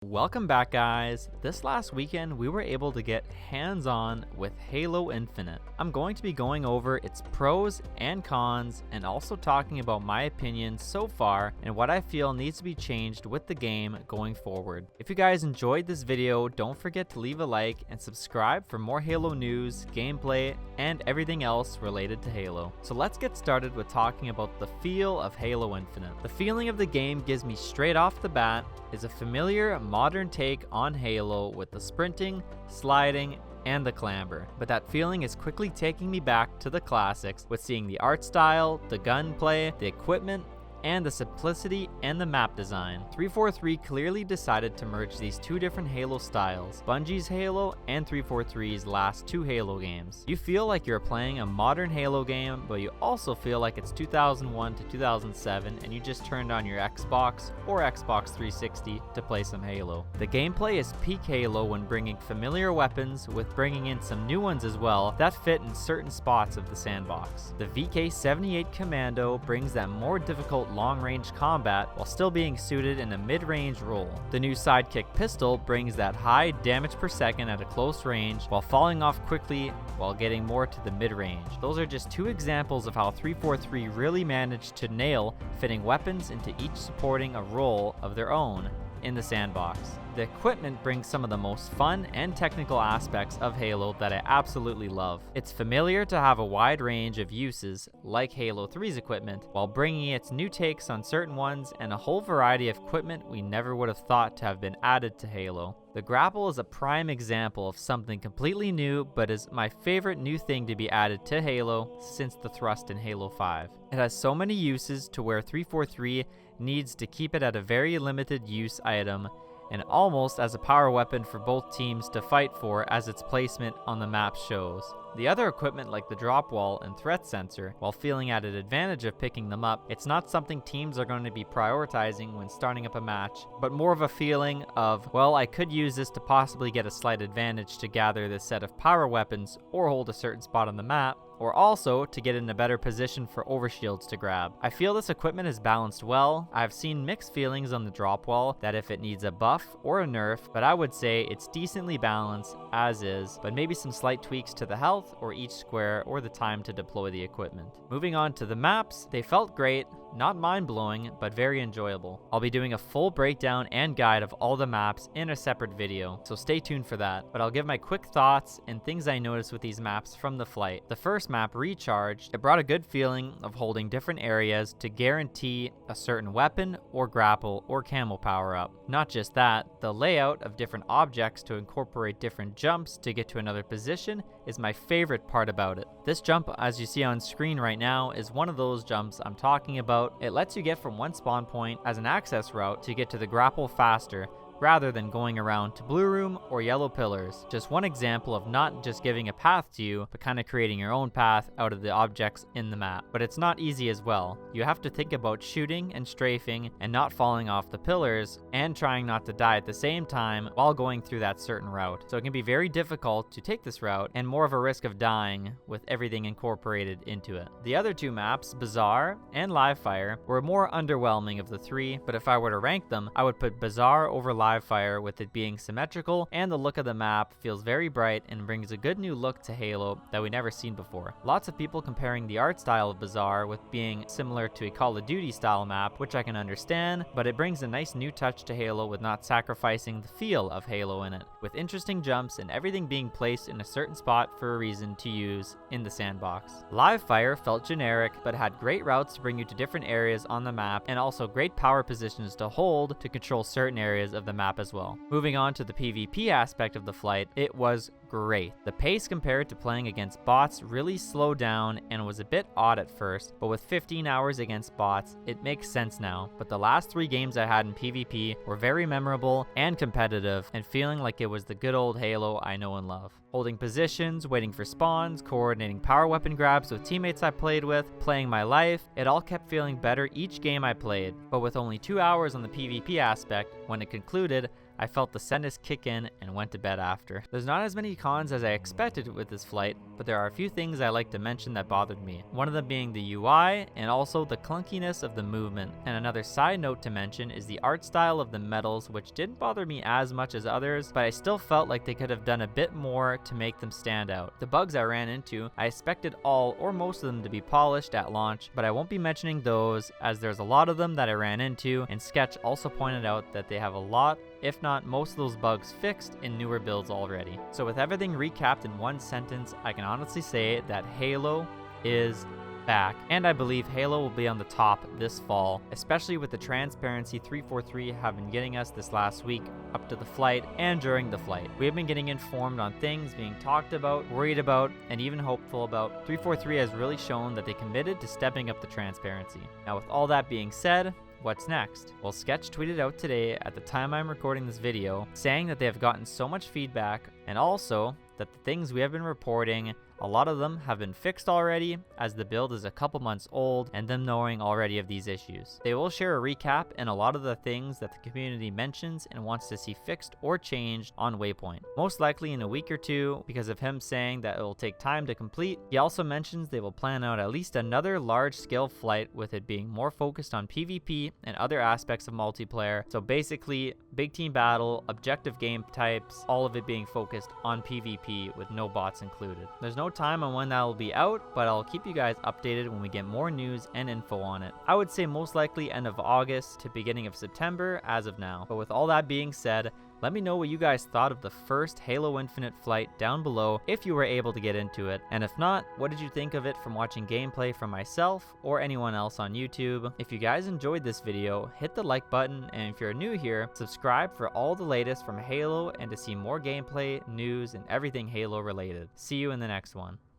Welcome back, guys. This last weekend we were able to get hands-on with Halo Infinite. I'm going to be going over its pros and cons and also talking about my opinion so far and what I feel needs to be changed with the game going forward. If you guys enjoyed this video, don't forget to leave a like and subscribe for more Halo news, gameplay, and everything else related to Halo. So let's get started with talking about the feel of Halo Infinite. The feeling of the game gives me straight off the bat is a familiar modern take on Halo with the sprinting, sliding, and the clamber. But that feeling is quickly taking me back to the classics with seeing the art style, the gunplay, the equipment, and the simplicity and the map design. 343 clearly decided to merge these two different Halo styles, Bungie's Halo and 343's last two Halo games. You feel like you're playing a modern Halo game, but you also feel like it's 2001 to 2007 and you just turned on your Xbox or Xbox 360 to play some Halo. The gameplay is peak Halo when bringing familiar weapons with bringing in some new ones as well that fit in certain spots of the sandbox. The VK-78 Commando brings that more difficult long-range combat while still being suited in a mid-range role. The new Sidekick pistol brings that high damage per second at a close range while falling off quickly while getting more to the mid-range. Those are just two examples of how 343 really managed to nail fitting weapons into each supporting a role of their own in the sandbox. The equipment brings some of the most fun and technical aspects of Halo that I absolutely love. It's familiar to have a wide range of uses like Halo 3's equipment, while bringing its new takes on certain ones and a whole variety of equipment we never would have thought to have been added to Halo. The Grapple is a prime example of something completely new, but is my favorite new thing to be added to Halo since the thrust in Halo 5. It has so many uses to where 343 needs to keep it at a very limited use item and almost as a power weapon for both teams to fight for as its placement on the map shows. The other equipment like the drop wall and threat sensor, while feeling at an advantage of picking them up, it's not something teams are going to be prioritizing when starting up a match, but more of a feeling of, well, I could use this to possibly get a slight advantage to gather this set of power weapons or hold a certain spot on the map, or also to get in a better position for overshields to grab. I feel this equipment is balanced well. I've seen mixed feelings on the drop wall that if it needs a buff or a nerf, but I would say it's decently balanced as is, but maybe some slight tweaks to the health or each square or the time to deploy the equipment. Moving on to the maps, they felt great. Not mind-blowing, but very enjoyable. I'll be doing a full breakdown and guide of all the maps in a separate video, so stay tuned for that. But I'll give my quick thoughts and things I noticed with these maps from the flight. The first map, Recharged, it brought a good feeling of holding different areas to guarantee a certain weapon or grapple or camo power-up. Not just that, the layout of different objects to incorporate different jumps to get to another position is my favorite part about it. This jump, as you see on screen right now, is one of those jumps I'm talking about. It lets you get from one spawn point as an access route to get to the grapple faster, rather than going around to blue room or yellow pillars. Just one example of not just giving a path to you, but kind of creating your own path out of the objects in the map. But it's not easy as well. You have to think about shooting and strafing and not falling off the pillars and trying not to die at the same time while going through that certain route. So it can be very difficult to take this route and more of a risk of dying with everything incorporated into it. The other two maps, Bazaar and Livefire, were more underwhelming of the three, but if I were to rank them, I would put Bazaar over Livefire with it being symmetrical, and the look of the map feels very bright and brings a good new look to Halo that we never seen before. Lots of people comparing the art style of Bazaar with being similar to a Call of Duty style map, which I can understand, but it brings a nice new touch to Halo with not sacrificing the feel of Halo in it, with interesting jumps and everything being placed in a certain spot for a reason to use in the sandbox. Livefire felt generic, but had great routes to bring you to different areas on the map, and also great power positions to hold to control certain areas of the map as well. Moving on to the PvP aspect of the flight, it was great. The pace compared to playing against bots really slowed down and was a bit odd at first, but with 15 hours against bots, it makes sense now. But the last 3 games I had in PvP were very memorable and competitive, and feeling like it was the good old Halo I know and love. Holding positions, waiting for spawns, coordinating power weapon grabs with teammates I played with, playing my life, it all kept feeling better each game I played. But with only 2 hours on the PvP aspect, when it concluded, I felt the sadness kick in and went to bed after. There's not as many cons as I expected with this flight, but there are a few things I like to mention that bothered me. One of them being the UI and also the clunkiness of the movement. And another side note to mention is the art style of the medals, which didn't bother me as much as others, but I still felt like they could have done a bit more to make them stand out. The bugs I ran into, I expected all or most of them to be polished at launch, but I won't be mentioning those as there's a lot of them that I ran into, and Sketch also pointed out that they have a lot, if not most of those bugs fixed in newer builds already. So with everything recapped in one sentence, I can honestly say that Halo is back, and I believe Halo will be on the top this fall, especially with the transparency 343 have been getting us this last week up to the flight and during the flight. We have been getting informed on things being talked about, worried about, and even hopeful about. 343 has really shown that they committed to stepping up the transparency. Now with all that being said, what's next? Well, Sketch tweeted out today at the time I'm recording this video saying that they have gotten so much feedback, and also that the things we have been reporting, a lot of them have been fixed already, as the build is a couple months old and them knowing already of these issues. They will share a recap and a lot of the things that the community mentions and wants to see fixed or changed on Waypoint. Most likely in a week or two, because of him saying that it will take time to complete. He also mentions they will plan out at least another large-scale flight, with it being more focused on PvP and other aspects of multiplayer. So basically, big team battle, objective game types, all of it being focused on PvP with no bots included. There's no time on when that will be out, but I'll keep you guys updated when we get more news and info on it. I would say most likely end of August to beginning of September as of now. But with all that being said, let me know what you guys thought of the first Halo Infinite flight down below if you were able to get into it. And if not, what did you think of it from watching gameplay from myself or anyone else on YouTube? If you guys enjoyed this video, hit the like button, and if you're new here, subscribe for all the latest from Halo and to see more gameplay, news, and everything Halo related. See you in the next one.